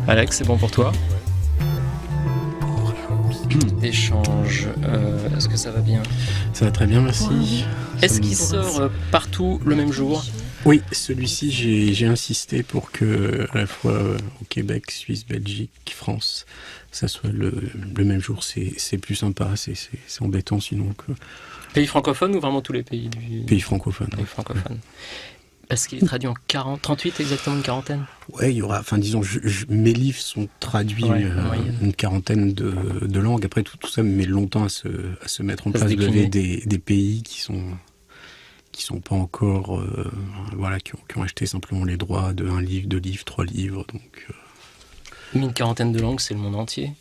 Alex, c'est bon pour toi? Échange, est-ce que ça va bien? Ça va très bien, merci. Est-ce qu'il sort partout le même jour? Oui, celui-ci, j'ai insisté pour que, à la fois au Québec, Suisse, Belgique, France, ça soit le même jour. C'est plus sympa, c'est embêtant sinon que... Pays francophone ou vraiment tous les pays du... Pays francophone. Pays francophone. Est-ce qu'il est traduit en 38 exactement, une quarantaine? Ouais, il y aura, enfin disons, mes livres sont traduits une quarantaine de langues. Après, tout ça met longtemps à se mettre en place. Vous avez des pays qui sont pas encore, qui ont acheté simplement les droits de 1 livre, 2 livres, 3 livres. Donc, une quarantaine de langues, c'est le monde entier?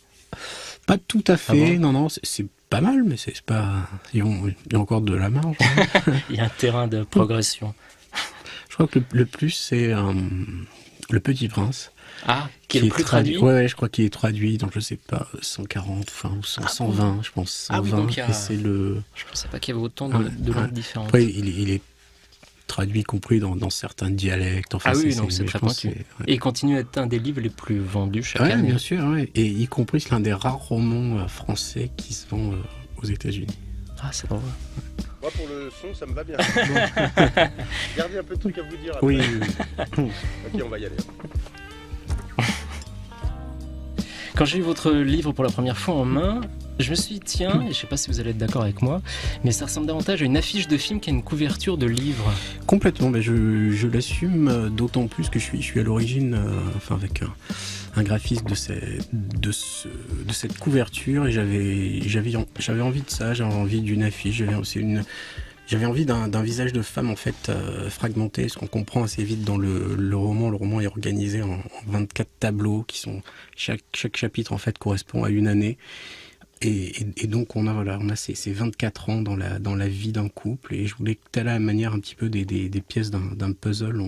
Pas tout à fait, Ah bon? non, c'est pas mal, mais c'est pas... Il y a encore de la marge. Il y a un terrain de progression. Je crois que le plus, c'est Le Petit Prince. Ah, qui est le plus traduit? Ouais, je crois qu'il est traduit dans, je sais pas, 140, ou 120, je pense. 120, oui, donc et c'est le... Je pensais pas qu'il y avait autant de langues différentes. Après, il est traduit, compris dans certains dialectes. Enfin, donc c'est très pointu. Ouais. Et il continue à être un des livres les plus vendus chaque année. Oui, bien sûr, ouais. Et y compris, c'est l'un des rares romans français qui se vend aux États-Unis. Ah, c'est drôle. Moi, pour le son, ça me va bien. Gardez un peu de trucs à vous dire après. Oui. Ok, on va y aller. Quand j'ai eu votre livre pour la première fois en main, je me suis dit, tiens, et je ne sais pas si vous allez être d'accord avec moi, mais ça ressemble davantage à une affiche de film qu'à une couverture de livre. Complètement, mais je l'assume, d'autant plus que je suis à l'origine, avec un graphiste de cette couverture, et j'avais envie de ça, j'avais envie d'une affiche, j'avais envie d'un visage de femme en fait fragmenté, ce qu'on comprend assez vite dans le roman. Le roman est organisé en 24 tableaux qui sont chaque chapitre en fait correspond à une année. Et donc on a ces 24 ans dans la vie d'un couple, et je voulais que telle la manière un petit peu des pièces d'un puzzle,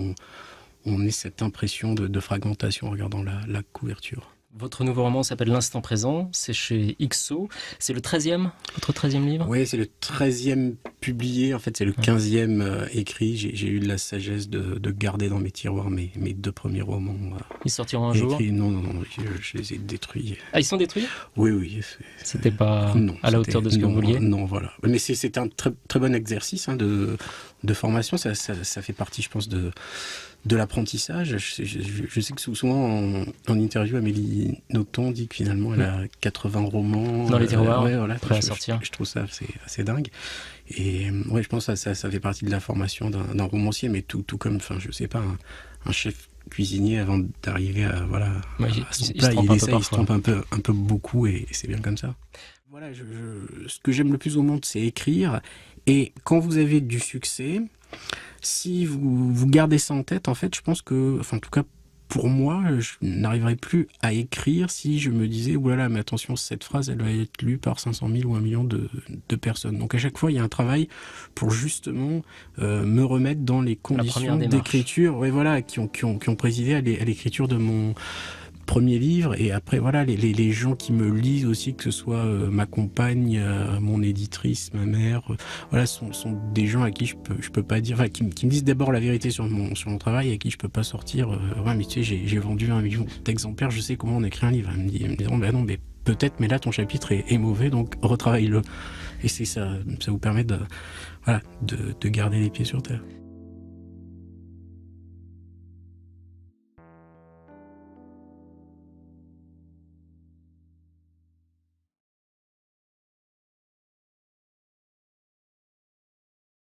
on ait cette impression de fragmentation en regardant la couverture. Votre nouveau roman s'appelle L'Instant Présent, c'est chez XO. C'est le 13e, votre 13e livre? Oui, c'est le 13e publié, en fait c'est le 15e écrit. J'ai eu de la sagesse de garder dans mes tiroirs mes 2 premiers romans. Ils sortiront un jour? Non, je les ai détruits. Ah, ils sont détruits? Oui. C'était pas à la hauteur de ce que vous vouliez? Non, voilà. Mais c'est un très, très bon exercice de formation, ça fait partie, je pense, de l'apprentissage. Je sais que souvent en interview, Amélie Nothomb dit que finalement elle a 80 romans dans les tiroirs, prêts à sortir. Je trouve ça assez dingue. Et je pense que ça fait partie de la formation d'un romancier, mais tout comme, je sais pas, un chef cuisinier avant d'arriver à son plat, il se trompe un peu beaucoup, et c'est bien comme ça. Voilà, ce que j'aime le plus au monde, c'est écrire. Et quand vous avez du succès, si vous gardez ça en tête, en fait, je pense que, en tout cas, pour moi, je n'arriverais plus à écrire si je me disais, oulala, mais attention, cette phrase, elle va être lue par 500 000 ou 1 million de personnes. Donc à chaque fois, il y a un travail pour justement me remettre dans les conditions d'écriture, qui ont présidé à l'écriture de mon premier livre. Et après les gens qui me lisent aussi, que ce soit ma compagne, mon éditrice, ma mère, sont des gens à qui je peux pas dire, qui me disent d'abord la vérité sur mon travail, et à qui je peux pas sortir mais tu sais, j'ai vendu 1 million d'exemplaires, je sais comment on écrit un livre. Elle me dit non, mais peut-être, mais là ton chapitre est mauvais, donc retravaille-le. Et c'est ça vous permet de garder les pieds sur terre.